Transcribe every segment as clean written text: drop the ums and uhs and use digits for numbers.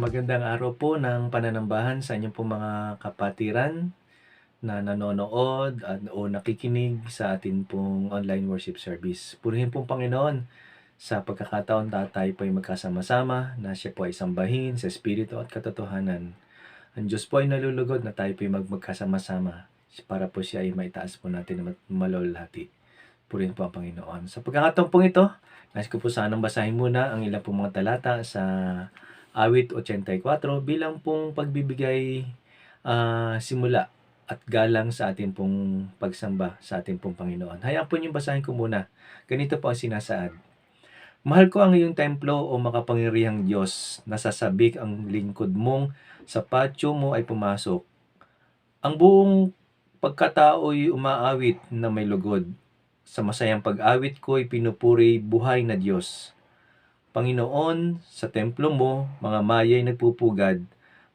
Magandang araw po ng pananambahan sa inyong pong mga kapatiran na nanonood o nakikinig sa atin pong online worship service. Purihin pong Panginoon sa pagkakataon na tayo po ay magkasama-sama na siya po ay sambahin sa Espiritu at katotohanan. Ang Diyos po ay nalulugod na tayo po ay magkasama-sama para po siya ay maitaas po natin na malulhati. Purihin po ang Panginoon. Sa pagkakataon pong ito, nais ko po sanang basahin muna ang ilang pong mga talata sa Awit 84 bilang pong pagbibigay simula at galang sa ating pong pagsamba sa ating pong Panginoon. Hayaan po niyong basahin ko muna. Ganito po ang sinasaad. Mahal ko ang iyong templo o makapangyarihang Diyos, nasasabik ang lingkod mong sa patio mo ay pumasok. Ang buong pagkatao'y umaawit na may lugod. Sa masayang pag-awit ko'y pinupuri buhay na Diyos. Panginoon, sa templo mo, mga maya'y nagpupugad,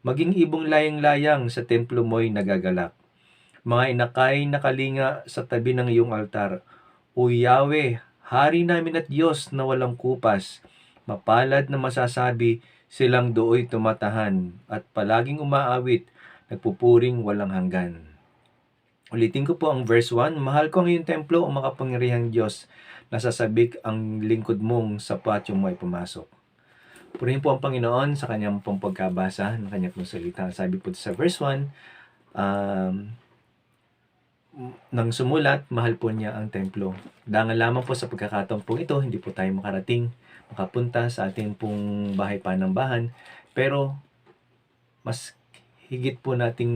maging ibong layang-layang sa templo mo'y nagagalak. Mga inakay nakalinga sa tabi ng iyong altar. O Yahweh, Hari namin at Diyos na walang kupas, mapalad na masasabi silang dooy tumatahan at palaging umaawit, nagpupuring walang hanggan. Ulitin ko po ang verse 1, mahal ko ang iyong templo o makapangyarihang Diyos, nasasabik ang lingkod mong sa patio mo ay pumasok. Purihin po ang Panginoon sa kanyang pong pagkabasa ng kanyang pong salita. Sabi po sa verse 1, nang sumulat, mahal po niya ang templo. Dangal lamang po sa pagkakataon po ito, hindi po tayo makapunta sa ating pong bahay panambahan, pero mas higit po nating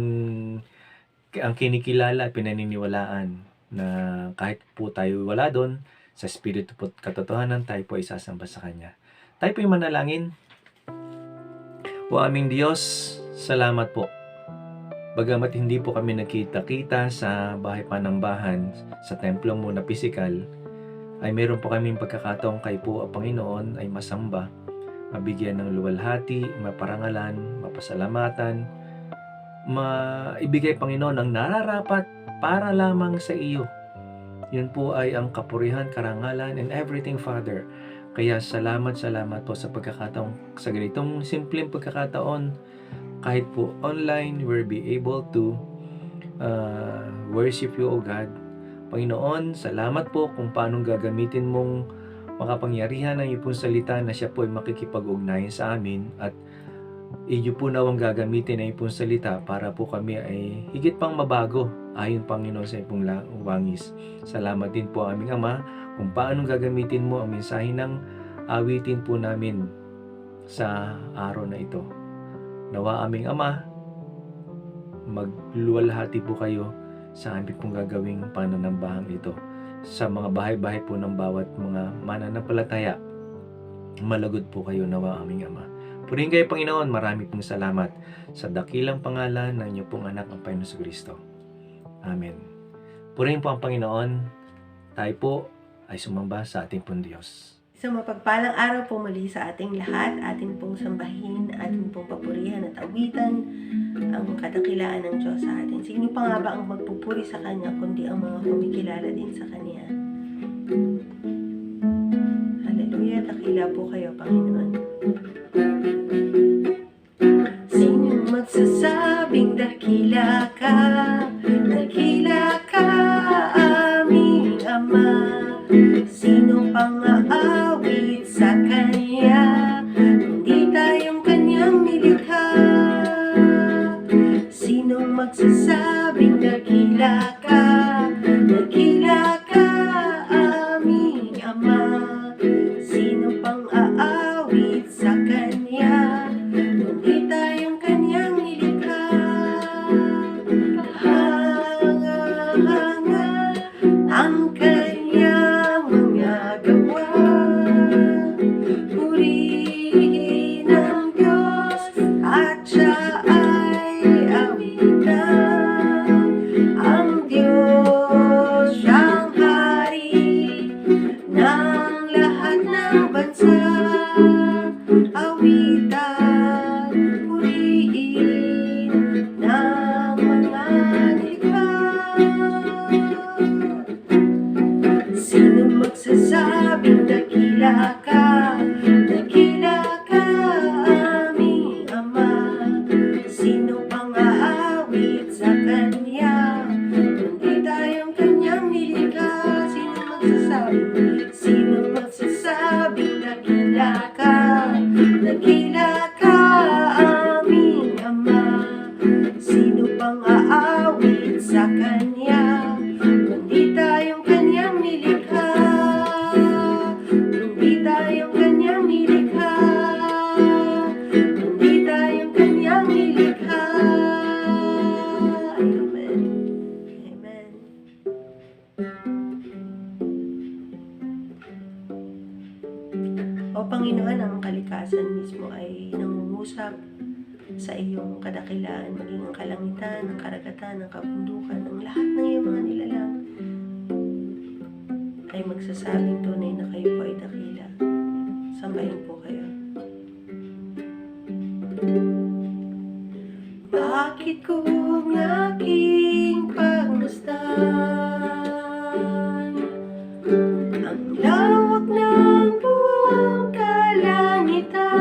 ang kinikilala at pinaniniwalaan na kahit po tayo wala doon, sa Espiritu po katotohanan, tayo po ay sasamba sa Kanya. Tayo po ay manalangin. O aming Diyos, salamat po. Bagamat hindi po kami nakita-kita sa bahay panambahan, sa templo mo na pisikal, ay meron po kaming pagkakataong kayo po ang Panginoon ay masamba, mabigyan ng luwalhati, maparangalan, mapasalamatan, maibigay Panginoon ang nararapat para lamang sa iyo. Yun po ay ang kapurihan, karangalan, and everything, Father. Kaya salamat po sa pagkakataon, sa ganitong simpleng pagkakataon, kahit po online, we'll be able to worship you, O God. Panginoon, salamat po kung paanong gagamitin mong makapangyarihan ng iyong salita na siya po ay makikipag-ugnayan sa amin at iyo po nawang gagamitin ang iyong salita para po kami ay higit pang mabago ayon Panginoon sa iyong wangis. Salamat din po aming Ama kung paano gagamitin mo ang mensahe ng awitin po namin sa araw na ito. Nawa aming Ama, magluwalhati po kayo sa aming pong gagawing pananambahang ito. Sa mga bahay-bahay po ng bawat mga mananampalataya, malagod po kayo nawa aming Ama. Purihin kayo Panginoon, marami pong salamat sa dakilang pangalan ng inyong pong anak ang Panginoon Kristo. Amen. Purihin po ang Panginoon, tayo po ay sumamba sa ating pong Diyos. So mapagpalang araw po muli sa ating lahat, ating pong sambahin, ating pong papurihan at awitan ang kadakilaan ng Diyos sa atin. Sino pa nga ba ang magpupuri sa Kanya kundi ang mga kumikilala din sa Kanya? Hallelujah, dakila po kayo Panginoon. Sino magsasabing dakila ka aming Ama? Sino pang aawit sa Kanya, hindi tayong Kanyang nilikha? Sinong magsasabing dakila ka aming Ama? Sino pang aawit sa Kanya, hindi tayong Kanyang nilikha? Hanga-hanga ang Kanyang mga gawa, purihin ang Diyos at Siya ay awitan. Ang Diyos siyang hari ng lahat ng bansa, awitan, purihin ng mga nilikha. Sino magsasabing dakila ka aming Ama? Dakila ka, aming Ama. Sino pang aawit sa Kanya, kundi tayong Kanyang nilikha, kundi tayong Kanyang nilikha, kundi tayong Kanyang nilikha. Amen. Amen. O Panginoon, ang kalikasan mismo ay nangungusap sa iyong kadakilaan, maging ang kalangitan, ang karagatan, ang kabundukan, ang lahat ng iyong mga nilalang ay magsasabing tunay na kayo po ay dakila. Sambahin po kayo. Bakit kung aking pagmasdan ang lawak ng buong kalangitan,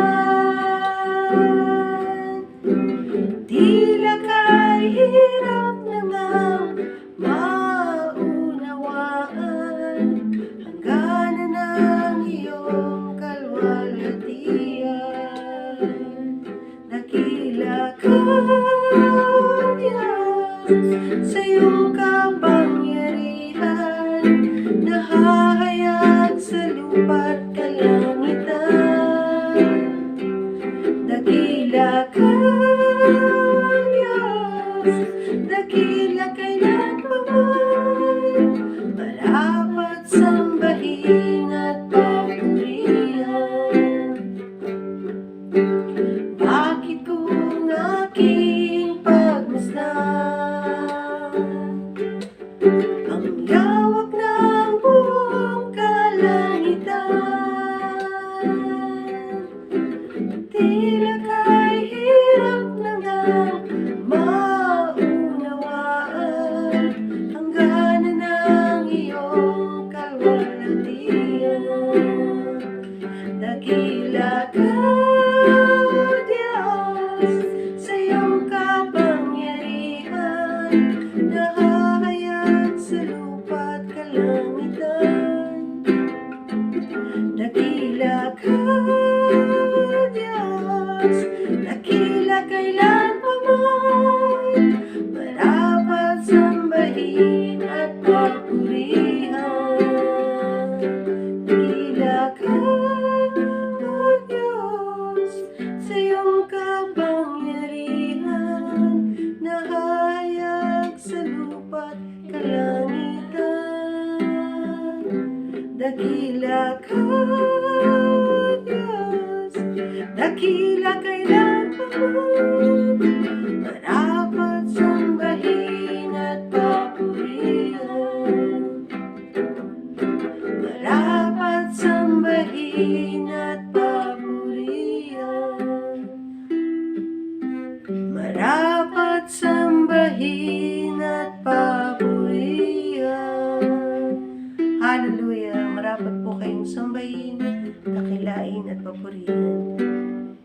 tila kay hirap na ngang maunawaan hangganan ng iyong kalwalhatian. Dakila ka, Diyos, sa iyong kapangyarihan, nahahayag sa lupa't kalangitan. Dakila ka, Diyos, dakila kailanpaman, marapat sambahin at papurihan. Bakit kung aking pagmasdan ang lawak ng buong kalangitan, tila kay hirap na ngang maunawaan hangganan ng iyong kalwalhatian. Dakila ka, Diyos, sa iyong kapangyarihan, nahahayag sa lupa't kalangitan. Dakila ka, Diyos, dakila kailanpaman, marapat sambahin at papurihan. Dakila ka, O Diyos, sa iyong kapangyarihan, nahayag sa lupa't kalangitan. Dakila ka, Diyos, dakila kailanpaman, marapat sambahin at papurihan. Marapat sambahin at papurihan. Marapat sambahin at papurihan. Hallelujah! Marapat po kayong sambahin, dakilain at papurihan.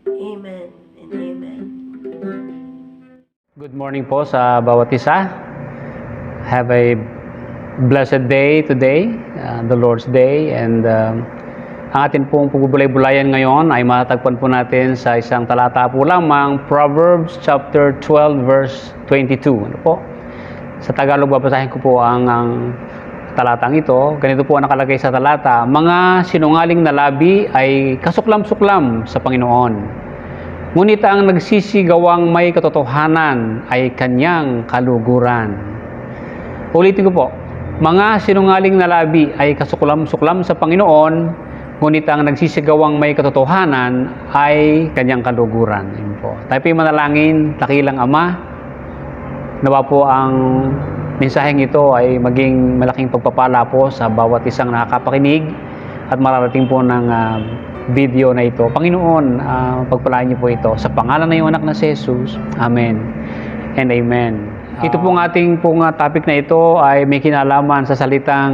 Amen and amen. Good morning po sa bawat isa. Have a blessed day today, the Lord's Day. And ang atin pong pagbubulay-bulayan ngayon ay matatagpuan po natin sa isang talata po lamang, Proverbs chapter 12 verse 22. Ano po? Sa Tagalog, babasahin ko po ang talatang ito. Ganito po ang nakalagay sa talata: mga sinungaling na labi ay kasuklam-suklam sa Panginoon, ngunit ang nagsisigawang may katotohanan ay kanyang kaluguran. Ulitin ko po, mga sinungaling na labi ay kasuklam-suklam sa Panginoon, ngunit ang nagsisigawang may katotohanan ay kanyang kaluguran. Yun po. Tayo po'y manalangin, dakilang Ama, nawa po ang mensaheng ito ay maging malaking pagpapala po sa bawat isang nakakapakinig at mararating po ng video na ito. Panginoon, pagpalain niyo po ito sa pangalan ng iyong anak na si Jesus. Amen and amen. Ito pong ating topic na ito ay may kinalaman sa salitang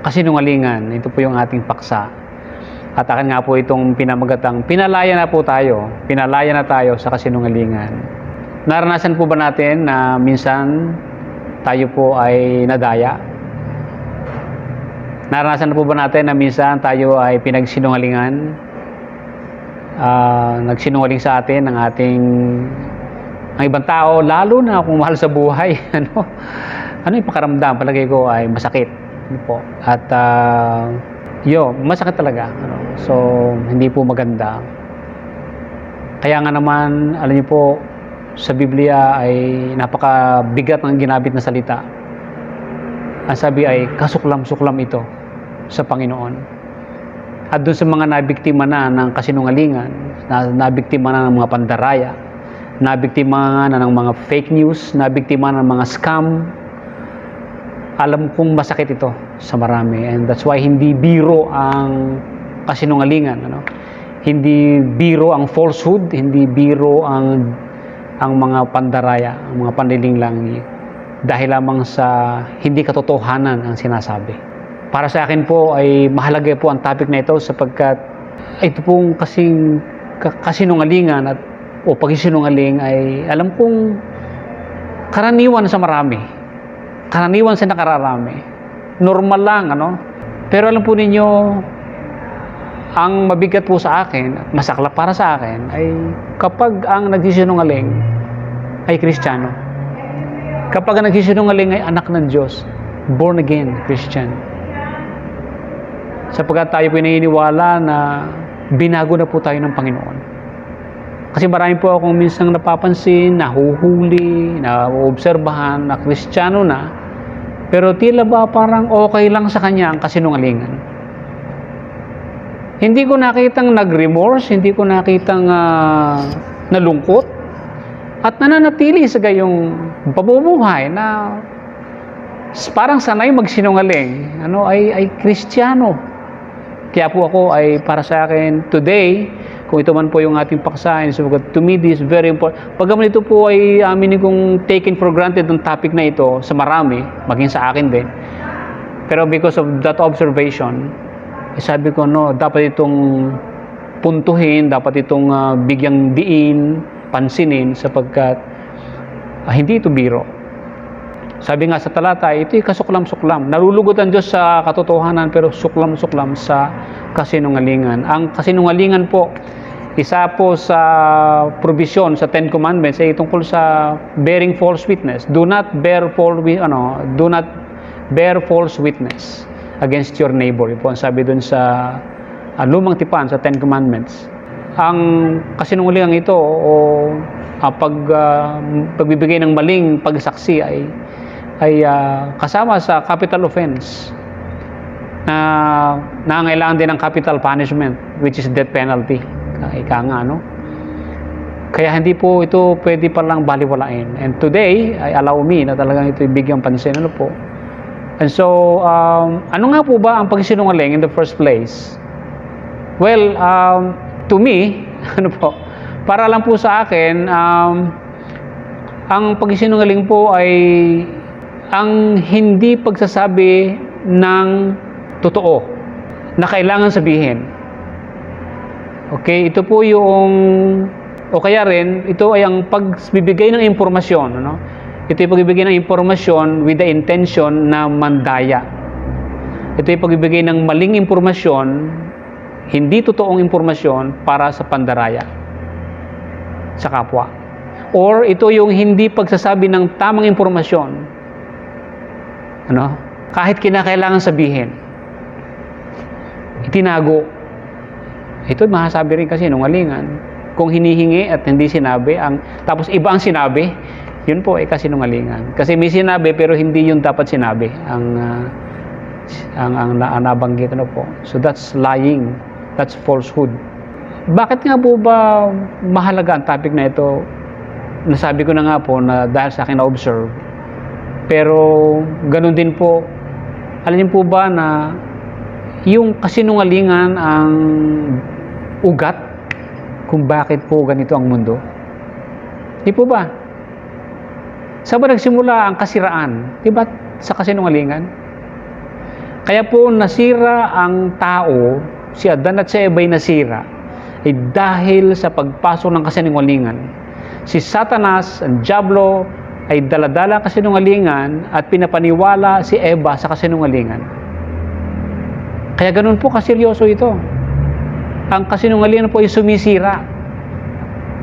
kasinungalingan. Ito po yung ating paksa. At akin nga po itong pinamagatang pinalaya na po tayo. Pinalaya na tayo sa kasinungalingan. Naranasan po ba natin na minsan tayo po ay nadaya? Naranasan po ba natin na minsan tayo ay pinagsinungalingan? nagsinungaling sa atin ng ating ang ibang tao, lalo na kung mahal sa buhay. Ano yung pakaramdam? Palagay ko ay masakit. Ano po? At masakit talaga. So, hindi po maganda. Kaya nga naman, alam niyo po, sa Biblia ay napakabigat ng ginamit na salita. Ang sabi ay, kasuklam-suklam ito sa Panginoon. At doon sa mga nabiktima na ng kasinungalingan, nabiktima na ng mga pandaraya, nabiktima na ng mga fake news, nabiktima na ng mga scam, alam kong masakit ito sa marami. And that's why hindi biro ang kasinungalingan. Hindi biro ang falsehood, hindi biro ang mga pandaraya, ang mga panlilinglang dahil lamang sa hindi katotohanan ang sinasabi. Para sa akin po ay mahalaga po ang topic na ito sapagkat ito pong kasinungalingan o pagsisinungaling ay alam kong karaniwan sa marami. Karaniwan sa nakararami. Normal lang, Pero alam po ninyo, ang mabigat po sa akin at masaklap para sa akin ay kapag ang nagsisinungaling ay Kristiyano. Kapag ang nagsisinungaling ay anak ng Diyos, born again Christian. Sapagkat tayo po naniniwala na binago na po tayo ng Panginoon. Kasi marami po akong minsang napapansin, nahuhuli, naoobserbahan na Kristiyano na, pero tila ba parang okay lang sa kanya ang kasinungalingan. Hindi ko nakitang nag-remorse, hindi ko nakitang nalungkot, at nananatili sa gayong pamumuhay na parang sanay magsinungaling, ay Kristiyano. Kaya po ako ay para sa akin today, kung ito man po yung ating paksain, so to me this is very important. Pagkaman ito po ay aminin kong taken for granted ng topic na ito sa marami, maging sa akin din. Pero because of that observation, sabi ko dapat itong puntuhin, dapat itong bigyang diin, pansinin sapagkat hindi ito biro. Sabi nga sa talata, ito'y kasuklam-suklam. Nalulugot ang Diyos sa katotohanan pero suklam-suklam sa kasinungalingan. Ang kasinungalingan po, isa po sa provision sa Ten Commandments ay tungkol sa bearing false witness. Do not bear false witness against your neighbor. Ito po ang sabi dun sa lumang tipan sa Ten Commandments. Ang kasinungalingan ito o pagbibigay ng maling pagsaksi ay kasama sa capital offense na nangangailangan din ng capital punishment which is death penalty. Ika nga, Kaya hindi po ito pwede palang baliwalain. And today, ay allow me na talagang ito ibigyang pansin. Po? And so, ano nga po ba ang pagsinungaling in the first place? Well, to me, para lang po sa akin, ang pagsinungaling po ay ang hindi pagsasabi ng totoo na kailangan sabihin. Okay, ito po yung o kaya rin ito ay ang pagbibigay ng impormasyon, Ito ay pagbibigay ng impormasyon with the intention na mandaya. Ito ay pagbibigay ng maling impormasyon, hindi totoong impormasyon para sa pandaraya sa kapwa. Or ito yung hindi pagsasabi ng tamang impormasyon. Kahit kinakailangan sabihin, itinago. Ito masasabi rin kasi nungalingan. Kung hinihingi at hindi sinabi, tapos iba ang sinabi, yun po ay kasinungalingan. Kasi may sinabi pero hindi yun dapat sinabi ang nabanggit po. So that's lying. That's falsehood. Bakit nga po ba mahalaga ang topic na ito? Nasabi ko na nga po na dahil sa akin na-observe. Pero ganun din po, alam niyo po ba na yung kasinungalingan ang ugat kung bakit po ganito ang mundo? Di po ba? Saan ba nagsimula ang kasiraan? Di ba sa kasinungalingan? Kaya po nasira ang tao, si Adan at si Eva ay nasira, ay dahil sa pagpasok ng kasinungalingan. Si Satanas, ang Diablo, ay daladala kasinungalingan at pinapaniwala si Eva sa kasinungalingan. Kaya ganun po kaseryoso ito. Ang kasinungalingan po ay sumisira.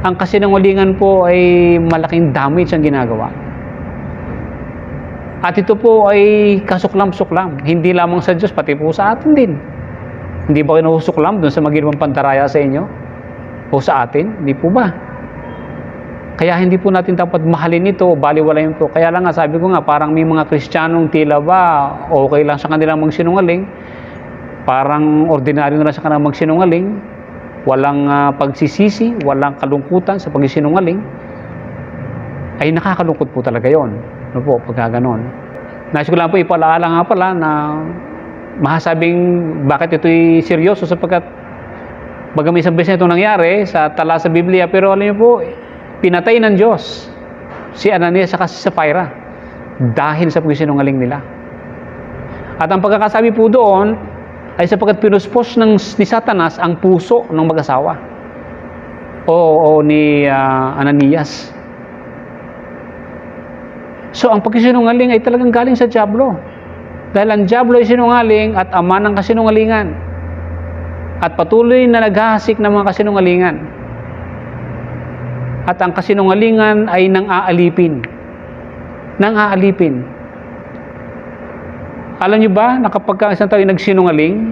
Ang kasinungalingan po ay malaking damage ang ginagawa. At ito po ay kasuklam-suklam. Hindi lamang sa Diyos, pati po sa atin din. Hindi ba kayo nasusuklam doon sa magiging pandaraya sa inyo? O sa atin? Hindi po ba? Kaya hindi po natin dapat mahalin ito, baliwalayin po. Kaya lang nga, sabi ko nga, parang may mga Kristiyanong tila ba, okay lang sa kanilang magsinungaling. Parang ordinaryo na lang sa kanilang magsinungaling. Walang pagsisisi, walang kalungkutan sa pagsinungaling. Ay nakakalungkot po talaga yon. Ano po, pagka ganon. Nais ko lang po ipalaala nga pala na mahasabing bakit ito'y seryoso sapagkat baga may isang beses na itong nangyari sa tala sa Biblia, pero alam niyo po, pinatay ng Diyos si Ananias at si Sapphira dahil sa pagsinungaling nila. At ang pagkakasabi po doon ay sapagkat pinuspos ni Satanas ang puso ng mag-asawa o ni Ananias. So ang pagsinungaling ay talagang galing sa dyablo. Dahil ang dyablo ay sinungaling at ama ng kasinungalingan. At patuloy na naghahasik ng mga kasinungalingan. At ang kasinungalingan ay nang-aalipin. Nang-aalipin. Alam niyo ba na kapag isang tao ay nagsinungaling,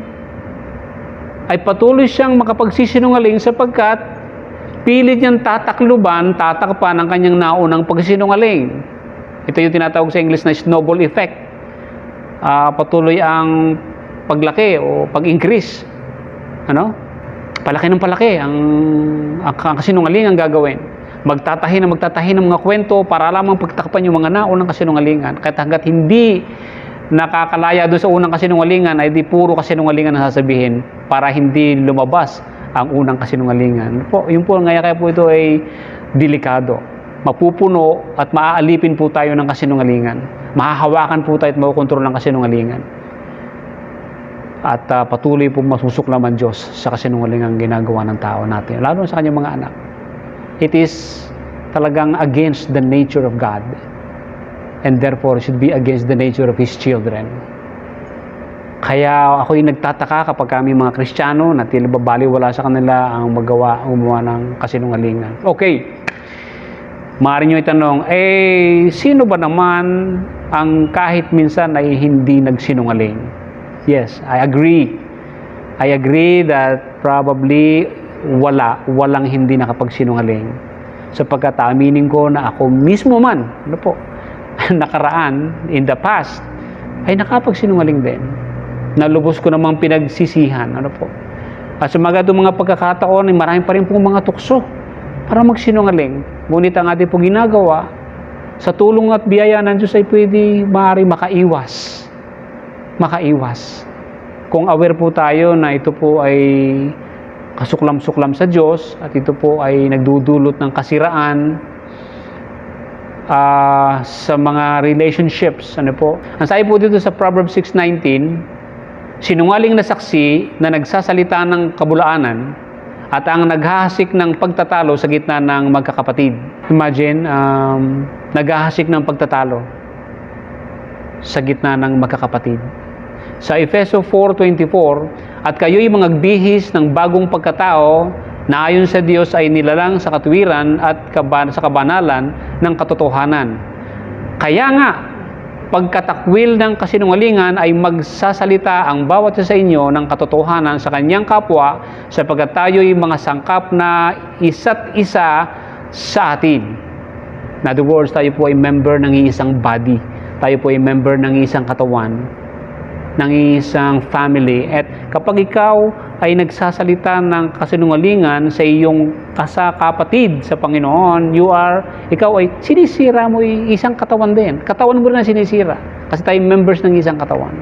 ay patuloy siyang makapagsisinungaling sapagkat pilit niyang tatakluban, tatakpan ang kanyang naunang pagsinungaling. Ito yung tinatawag sa English na snowball effect. Patuloy ang paglaki o pag-increase. Ano? Palaki ng palaki ang kasinungaling ang gagawin. Magtatahi ng mga kwento para lamang pagtakpan yung mga naunang kasinungalingan. Kahit hanggat hindi nakakalaya doon sa unang kasinungalingan ay di puro kasinungalingan ang sasabihin para hindi lumabas ang unang kasinungalingan. Yun po, kaya po ito ay delikado. Mapupuno at maaalipin po tayo ng kasinungalingan. Mahahawakan po tayo at makukontrol ng kasinungalingan. At patuloy po masusuklaman Diyos sa kasinungalingang ginagawa ng tao natin, lalo sa kanyang mga anak. It is talagang against the nature of God and therefore should be against the nature of His children. Kaya ako'y nagtataka kapag kami mga Kristiyano na tila babaliwala sa kanila ang gumawa ng kasinungalingan. Okay, maaari nyo itanong, sino ba naman ang kahit minsan ay hindi nagsinungaling? Yes, I agree. I agree that probably walang hindi nakapagsinungaling. Sapagkat aminin ko na ako mismo man, nakaraan, in the past, ay nakapagsinungaling din. Nalubos ko namang pinagsisihan. At sa mga pagkakataon, ay marami pa rin pong mga tukso para magsinungaling. Ngunit ang ating pong ginagawa, sa tulong at biyaya ng Diyos ay maaari makaiwas. Kung aware po tayo na ito po ay kasuklam-suklam sa Diyos at ito po ay nagdudulot ng kasiraan sa mga relationships. Ang sabi po dito sa Proverbs 6:19, sinungaling na saksi na nagsasalita ng kabulaanan at ang naghahasik ng pagtatalo sa gitna ng magkakapatid. Imagine, naghahasik ng pagtatalo sa gitna ng magkakapatid. Sa Efeso 4:24, at kayo'y mga bihis ng bagong pagkatao na ayon sa Diyos ay nilalang sa katuwiran at sa kabanalan ng katotohanan. Kaya nga, pagkatakwil ng kasinungalingan ay magsasalita ang bawat isa sa inyo ng katotohanan sa kanyang kapwa sapagkat tayo'y mga sangkap na isa't isa sa atin. In other words, tayo po ay member ng isang body. Tayo po ay member ng isang katawan, ng isang family. At kapag ikaw ay nagsasalita ng kasinungalingan sa iyong kapatid sa Panginoon, ikaw ay sinisira mo isang katawan din. Katawan mo rin ang sinisira. Kasi tayo members ng isang katawan.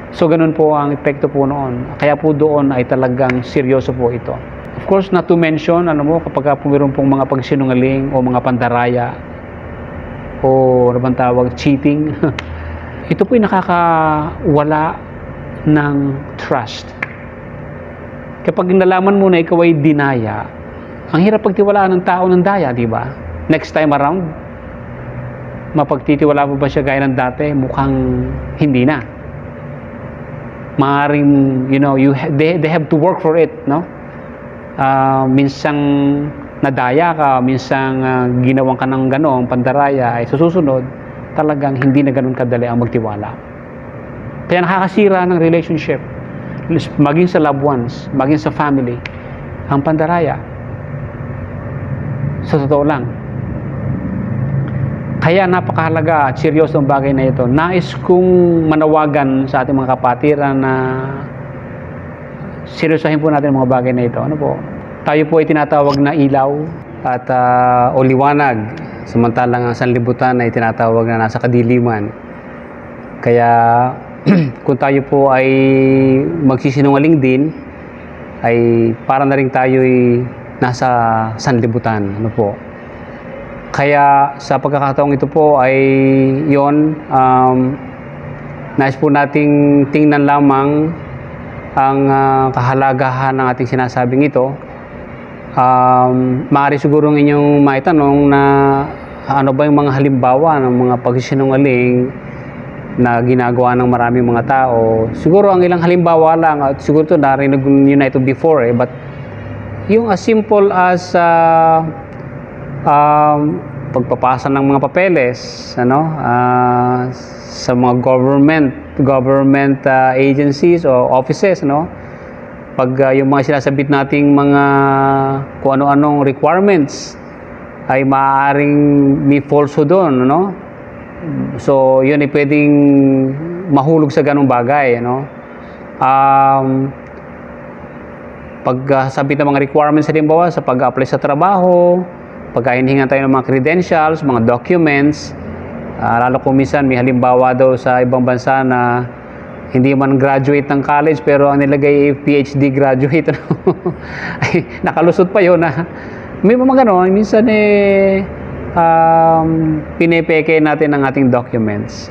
So, ganun po ang epekto po noon. Kaya po doon ay talagang seryoso po ito. Of course, not to mention, kapag po mayroon pong mga pagsinungaling o mga pandaraya o tawag, cheating, ito po'y nakakawala ng trust. Kapag nalaman mo na ikaw ay dinaya, ang hirap pagtiwalaan ng tao ng daya, di ba? Next time around, mapagtitiwala mo ba siya gaya ng dati? Mukhang hindi na. maaring, they have to work for it, no? Minsang nadaya ka, minsang ginawan ka ng gano'ng pandaraya, ay susunod, talagang hindi na ganun kadali ang magtiwala. Kaya nakakasira ng relationship, maging sa loved ones, maging sa family, ang pandaraya. Sa totoo lang. Kaya napakahalaga at seryoso ang bagay na ito. Nais kong manawagan sa ating mga kapatiran na seryosahin po natin ang mga bagay na ito. Ano po? Tayo po ay tinatawag na ilaw at o liwanag. Samantalang ang sanlibutan ay tinatawag na nasa kadiliman. Kaya kung tayo po ay magsisinungaling din, ay para na rin tayo ay nasa sanlibutan. Ano po? Kaya sa pagkakataong ito po ay yon, nais po nating tingnan lamang ang kahalagahan ng ating sinasabing ito. Maaari siguro inyong maitanong na ano ba yung mga halimbawa ng mga pagsisinungaling na ginagawa ng maraming mga tao. Siguro ang ilang halimbawa lang, at siguro ito narinig nyo na ito before but yung as simple as pagpapasa ng mga papeles, sa mga government agencies o offices, pag yung mga sinasabit nating mga kung ano-anong requirements ay maaaring may falsehood doon, so yun ay pwedeng mahulog sa ganung bagay, pag sabit ng mga requirements, halimbawa sa pag-apply sa trabaho, pagka hinihingan tayo ng mga credentials, mga documents, lalo kung minsan may halimbawa daw sa ibang bansa na hindi man graduate ng college pero ang nilagay ay PhD graduate, ay nakalusot pa yun may mga gano'n, minsan pinipeke natin ang ating documents,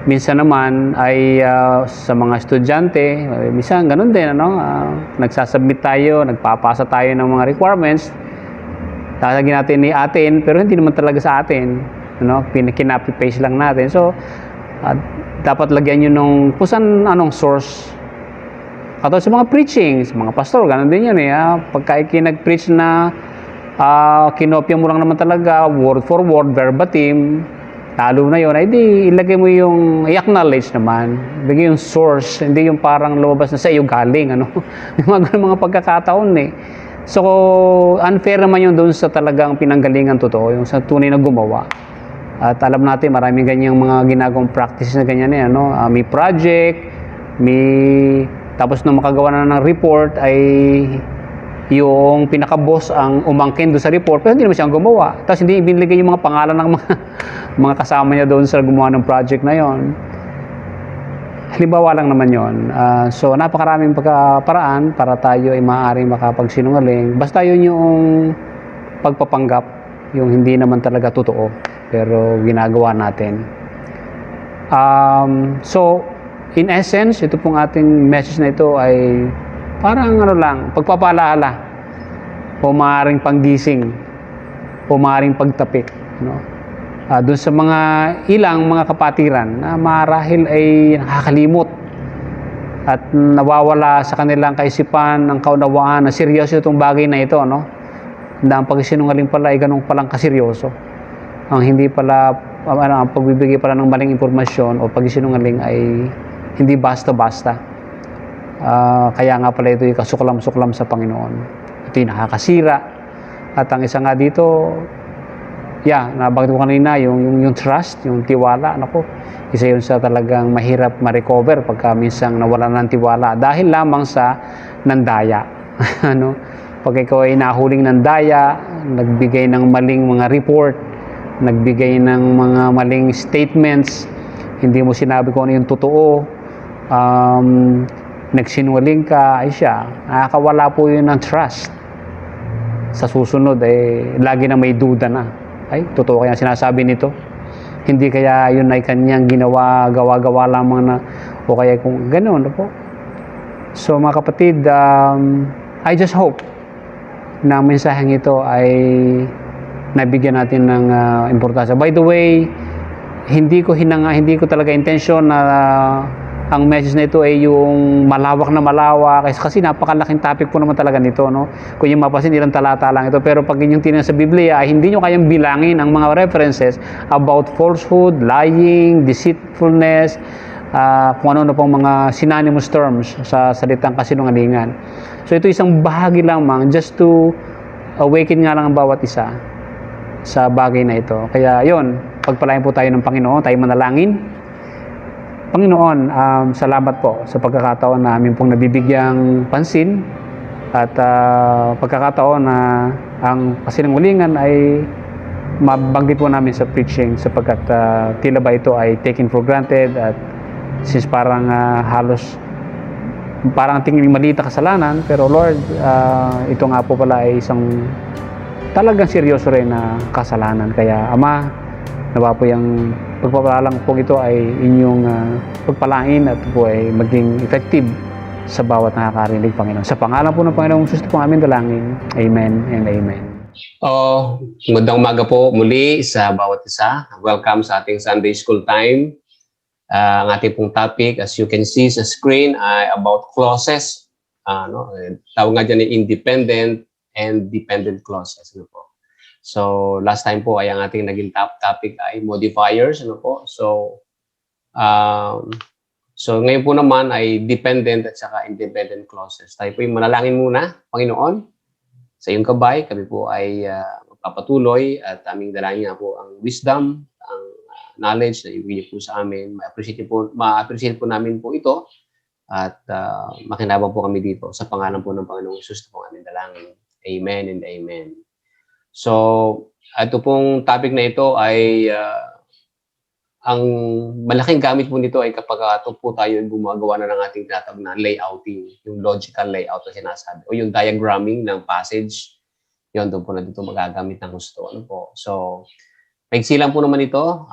minsan naman ay sa mga estudyante, minsan ganun din, nagsasubmit tayo, nagpapasa tayo ng mga requirements, lalagyan natin ni atin, pero hindi naman talaga sa atin, kinapy-paste lang natin. So dapat lagyan nyo nung kusan anong source. Katulad sa mga preaching, sa mga pastor, ganun din yun pagka nag-preach na kinopya mo lang naman talaga, word for word, verbatim, lalo na yun, ay di ilagay mo yung i-acknowledge naman, ilagay yung source, hindi yung parang lumabas na sa iyo galing, yung mga pagkakataon So unfair naman yun doon sa talagang pinanggalingan totoo, yung sa tunay na gumawa. At alam natin maraming ganyang mga ginagawang practices na ganyan may project, tapos nung makagawa na ng report ay yung pinaka-boss ang umangkin doon sa report, pero hindi naman siya ang gumawa. Tapos hindi ibinigay yung mga pangalan ng mga kasama niya doon sa gumawa ng project na yon. Halimbawa lang naman yon. So napakaraming paraan para tayo ay maaaring makapagsinungaling. Basta yun yung pagpapanggap, yung hindi naman talaga totoo, pero ginagawa natin. So in essence, ito pong ating message na ito ay parang pagpapaalala o maaaring panggising o maaaring pagtapik, doon sa mga ilang mga kapatiran na marahil ay nakakalimot at nawawala sa kanilang kaisipan ng kaunawaan na seryoso itong bagay na ito, na ang pagsinungaling pala ay ganun palang kaseryoso. Ang hindi pala, ang pagbibigay pala ng maling impormasyon o pagsinungaling ay hindi basta-basta. Kaya nga pala ito yung kasuklam-suklam sa Panginoon. Ito yung nakakasira. At ang isa nga dito, nabanggit ko kanina, yung trust, yung tiwala, isa yun sa talagang mahirap ma-recover pagka minsang nawala ng tiwala dahil lamang sa nandaya. Pag ikaw ay nahuling nandaya, nagbigay ng maling mga report, nagbigay ng mga maling statements, hindi mo sinabi kung ano yung totoo, nagsinungaling ka, ay siya, nakakawala po yun ng trust. Sa susunod, lagi na may duda na. Ay, totoo kaya sinasabi nito? Hindi kaya yun ay kanyang gawa-gawa lamang o kaya kung gano'n, po. So mga kapatid, I just hope na ang mensaheng ito ay nabigyan natin ng importansya. By the way, hindi ko talaga intensyon na ang message na ito ay yung malawak na malawak kasi napakalaking topic po naman talaga nito, no? Kung yung mapasin, ilang talata lang ito, pero pag inyong tingnan sa Biblia ay hindi nyo kayang bilangin ang mga references about falsehood, lying, deceitfulness, kung ano pong mga synonymous terms sa salitang kasinungalingan. So ito isang bahagi lamang just to awaken nga lang ang bawat isa sa bagay na ito. Kaya yon, pagpalain po tayo ng Panginoon, tayo manalangin. Panginoon, salamat po sa pagkakataon na amin pong nabibigyang pansin at pagkakataon na ang kasinungalingan ay mabanggit po namin sa preaching sapagkat tila ba ito ay taken for granted at since parang halos parang tingin maliit na kasalanan, pero Lord, ito nga po pala ay isang talagang seryoso rin na kasalanan. Kaya Ama, nawa po yung pagpapalalang po ito ay inyong pagpalain at po ay maging effective sa bawat nakakarinig, Panginoon. Sa pangalan po ng Panginoong Jesus po amin dalangin. Amen and amen. Magandang umaga po muli sa bawat isa. Welcome sa ating Sunday School time. Ang ating pong topic, as you can see sa screen, ay about clauses. Tawag nga dyan ay independent and dependent clauses. Ano po? So, last time po ay ang ating naging top topic ay modifiers. Ano po? So ngayon po naman ay dependent at saka independent clauses. Tayo po yung manalangin muna, Panginoon. Sa iyong kabay, kami po ay magpapatuloy at aming dalangin nga po ang wisdom, ang knowledge na ibigay po sa amin. Ma-appreciate po namin po ito at makinabang po kami dito sa pangalan po ng Panginoong Jesus po aming dalangin. Amen and amen. So, ito pong topic na ito ay ang malaking gamit po nito ay kapag ito po tayo gumagawa na ng ating tinatawag na layouting, yung logical layout na sinasabi, o yung diagramming ng passage, yun, doon po na dito magagamit ng gusto. Ano po? So, maigsi lang po naman ito,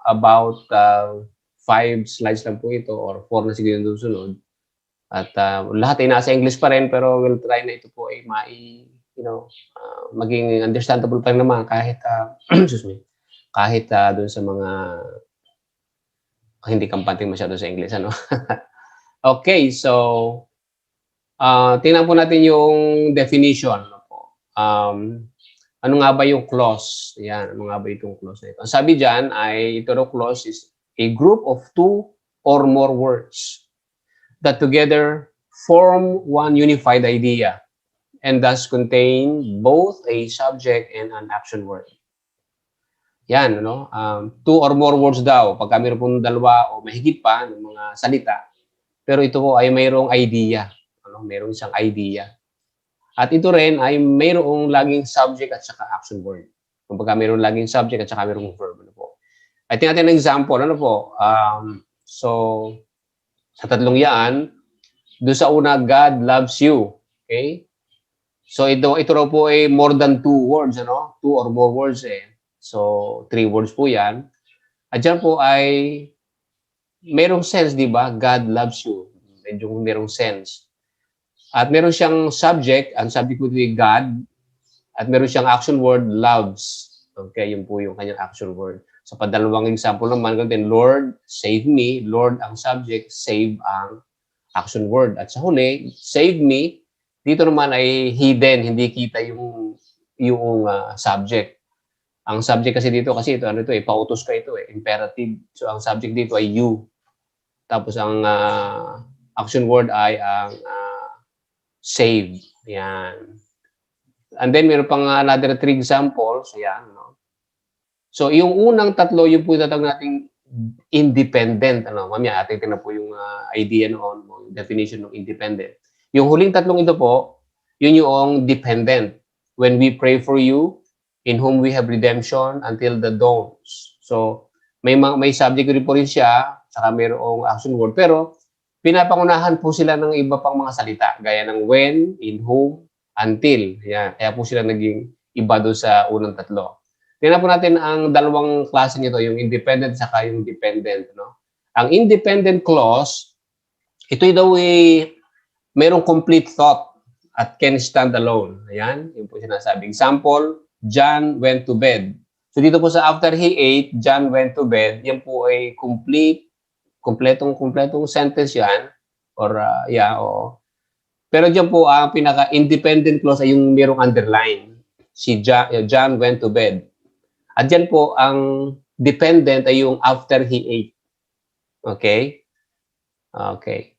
about 5 slides lang po ito, or 4 na siguro yung susunod. At lahat ay nasa English pa rin, pero we'll try na ito po ay maging understandable pa rin naman kahit excuse me, kahit doon sa mga hindi kampanting masyado sa English, ano. Okay, so tingnan po natin yung definition, ano po. Ano nga ba yung clause? Yan, ano nga ba itong clause na ito? Ang sabi diyan ay ito clause is a group of 2 or more words that together form one unified idea and thus contain both a subject and an action word. Yan, 2 or more words daw. Pagka mayroon pong dalawa o mahigit pa ng mga salita, pero ito po ay mayroong idea. Mayroong isang idea. At ito rin ay mayroong laging subject at saka action word. Kung pagka mayroong laging subject at saka mayroong verb. Ano po? Ay tingnan natin ng example. Ano po? So, sa tatlong yan, doon sa una, God loves you. Okay? So ito raw po ay more than 2 words, 2 or more words eh. So 3 words po 'yan. At diyan po ay merong sense, 'di ba? God loves you. Medyo merong sense. At meron siyang subject, ang subject po ay God, at meron siyang action word, loves. Okay, yun po yung kanyang action word. So padalawang example naman, ganun, Lord, save me. Lord ang subject, save ang action word. At sa huli, save me. Dito naman ay hidden, hindi kita yung subject. Ang subject kasi dito, ito, pautos ka ito imperative. So ang subject dito ay you. Tapos ang action word ay ang save. Yan. And then meron pang another 3 examples. Yan, So yung unang tatlo, yung po tatawag nating independent. Mamaya atin tingnan po yung idea noon, yung definition ng independent. Yung huling tatlong ito po, yun yung dependent. When we pray for you, in whom we have redemption until the dawns. So, may subject rin po rin siya, saka mayroong action word. Pero, pinapangunahan po sila ng iba pang mga salita, gaya ng when, in whom, until. Yan. Kaya po sila naging iba doon sa unang tatlo. Tingnan po natin ang dalawang klase nito, yung independent saka yung dependent. Ang independent clause, ito daw mayroong complete thought at can stand alone. Ayan, yun po sinasabi. Example, John went to bed. So dito po sa after he ate, John went to bed. Yan po ay complete Kumpletong sentence yan. Or, oo. Pero dyan po, ang pinaka-independent clause ay yung merong underline. Si John went to bed. At dyan po, ang dependent ay yung after he ate. Okay? Okay.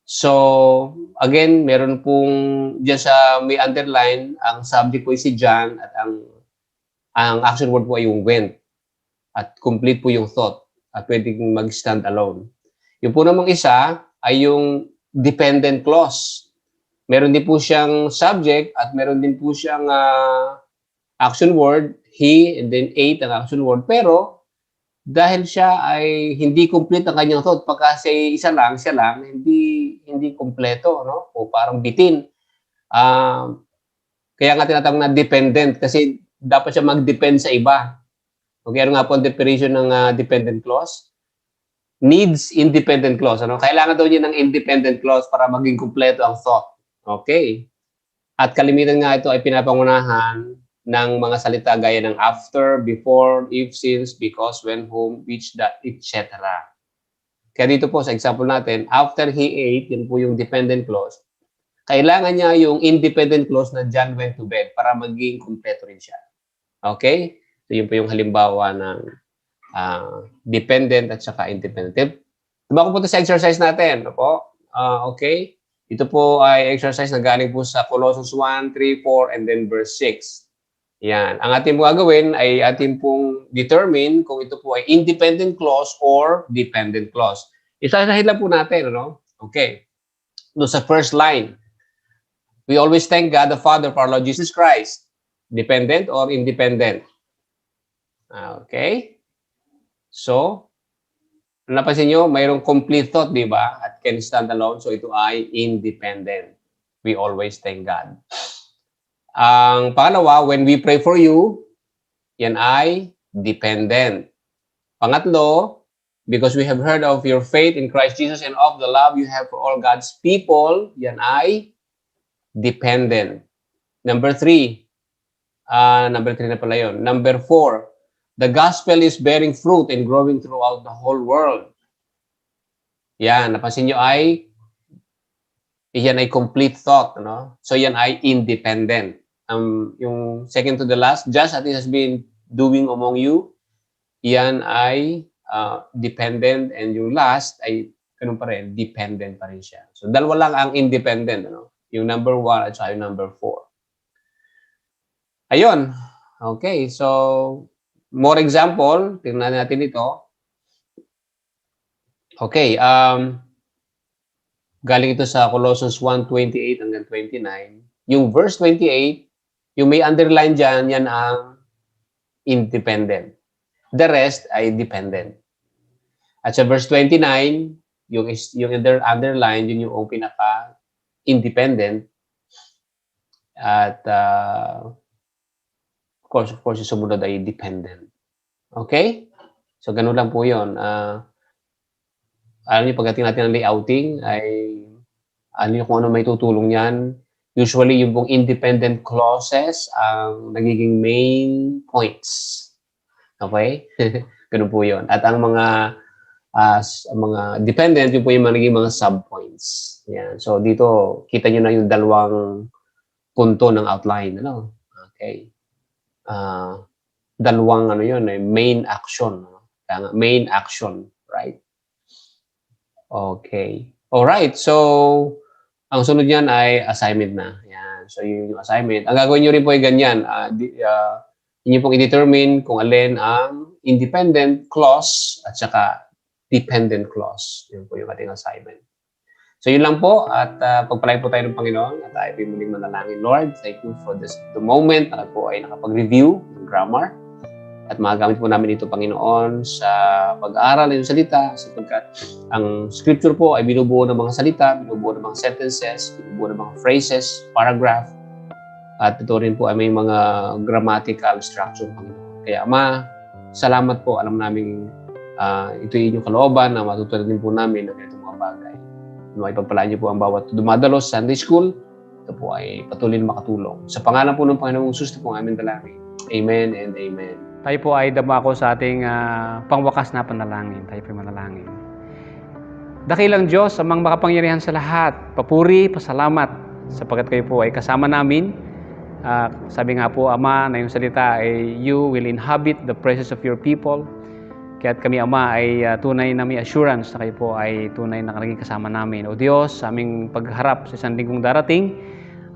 So, again, meron pong dyan sa may underline, ang subject po ay si John at ang action word po ay yung went. At complete po yung thought. At pwedeng mag-stand alone. Yung po namang isa ay yung dependent clause. Meron din po siyang subject at meron din po siyang action word, he, and then ate ang action word. Pero, dahil siya ay hindi complete ang kanyang thought, pagka siya lang, hindi kompleto, no? O parang bitin. Kaya nga tinatawag na dependent kasi dapat siya mag-depend sa iba. Okay, ano nga po ang definition ng dependent clause? Needs independent clause. Ano? Kailangan daw niya ng independent clause para maging kumpleto ang thought. Okay. At kalimitan nga ito ay pinapangunahan ng mga salita gaya ng after, before, if, since, because, when, whom, which, that, etc. Kaya dito po sa example natin, after he ate, yun po yung dependent clause, kailangan niya yung independent clause na John went to bed para maging kumpleto rin siya. Okay? So yun po yung halimbawa ng dependent at saka independent. Diba po ito sa exercise natin? Okay? Ito po ay exercise na galing po sa Colossians 1, 3, 4, and then verse 6. Yan. Ang ating gagawin ay ating pong determine kung ito po ay independent clause or dependent clause. Isasahin lang po natin, ano? Okay. Doon sa first line, we always thank God the Father for our Lord Jesus Christ. Dependent or independent? Okay. So, napansin nyo, mayroong complete thought, di ba? At can stand alone. So, ito ay independent. We always thank God. Ang pangalawa, when we pray for you, yan ay dependent. Pangatlo, because we have heard of your faith in Christ Jesus and of the love you have for all God's people, yan ay dependent. Number 3 na pala yun. Number 4, the gospel is bearing fruit and growing throughout the whole world. Yan, napansin nyo yan ay complete thought, no? So yan ay independent. Yung second to the last, just as it has been doing among you, yan ay dependent, and yung last ay ganun pa rin, dependent pa rin siya. So dalawa lang ang independent, ano? Yung number 1 at saka yung number 4. Ayun. Okay, so more example, tingnan natin ito. Okay, galing ito sa Colossians 1:28 hanggang 29. Yung verse 28, yung may underline dyan, yan ang independent. The rest ay dependent. At sa verse 29, yung underline, yun yung pinaka-independent. At of course, yung sumunod ay dependent. Okay? So, ganun lang po yun. Alam niyo, pagdating natin ng layouting, ay alam niyo kung ano may tutulong yan. Usually, yung pong independent clauses ang nagiging main points. Okay? Ganun po yun. At ang mga dependent, yun po yung nagiging mga sub-points. Yan. So, dito, kita nyo na yung dalawang punto ng outline. Ano? Okay. Dalawang main action. Main action, right? Okay. Alright. So, ang sunod niyan ay assignment na. Yan. So, yun yung assignment. Ang gagawin nyo rin po ay ganyan. Inyo pong i-determine kung alin ang independent clause at saka dependent clause. Yun po yung ating assignment. So, yun lang po. At pagpalain po tayo ng Panginoon at tayo po muling manalangin. Lord, thank you for the moment na po ay nakapag-review ng grammar. At magagamit po namin ito, Panginoon, sa pag-aaral ng salita sapagkat ang scripture po ay binubuo ng mga salita, binubuo ng mga sentences, binubuo ng mga phrases, paragraph. At ito rin po ay may mga grammatical structure, Panginoon. Kaya, Ama, salamat po. Alam namin ito yung inyong kalooban na matutunan din po namin ng itong mga bagay. May pagpalaan niyo po ang bawat dumadalo sa Sunday School. Ito po ay patuloy na makatulong. Sa pangalan po ng Panginoong Jesus, ito po ang aming dalangin. Amen and amen. Tayo po ay damako sa ating pangwakas na panalangin. Tayo po manalangin. Dakilang Diyos, amang makapangyarihan sa lahat, papuri, pasalamat, sapagkat kayo po ay kasama namin. Sabi nga po, Ama, na yung salita ay you will inhabit the praises of your people. Kaya't kami, Ama, ay tunay na may assurance na kayo po ay tunay na naging kasama namin. O Diyos, sa aming pagharap sa isang linggong darating,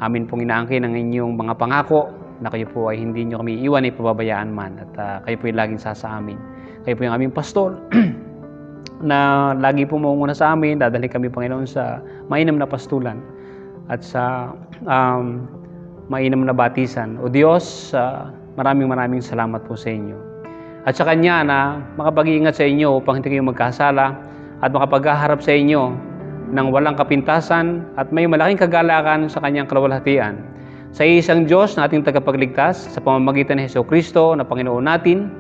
amin pong inaangkin ang inyong mga pangako na kayo po ay hindi nyo kami iwan ay pababayaan man. At kayo po ay laging sasa amin. Kayo po yung aming pastor na lagi po mangunguna sa amin. Dadalhin kami, Panginoon, sa mainam na pastulan at sa mainam na batisan. O Diyos, maraming salamat po sa inyo. At sa Kanya na makapag-iingat sa inyo upang hindi kayo magkasala at makapaghaharap sa inyo ng walang kapintasan at may malaking kagalakan sa Kanyang kaluwalhatian. Sa isang Diyos na ating tagapagligtas sa pamamagitan ni Jesucristo na Panginoon natin,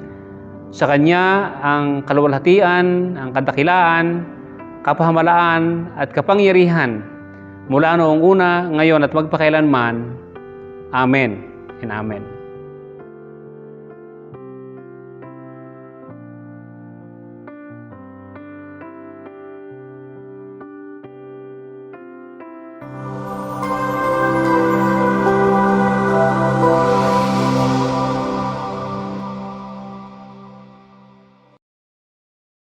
sa Kanya ang kaluwalhatian, ang kadakilaan, kapahamalaan at kapangyarihan mula noong una, ngayon at magpakailanman. Amen and Amen.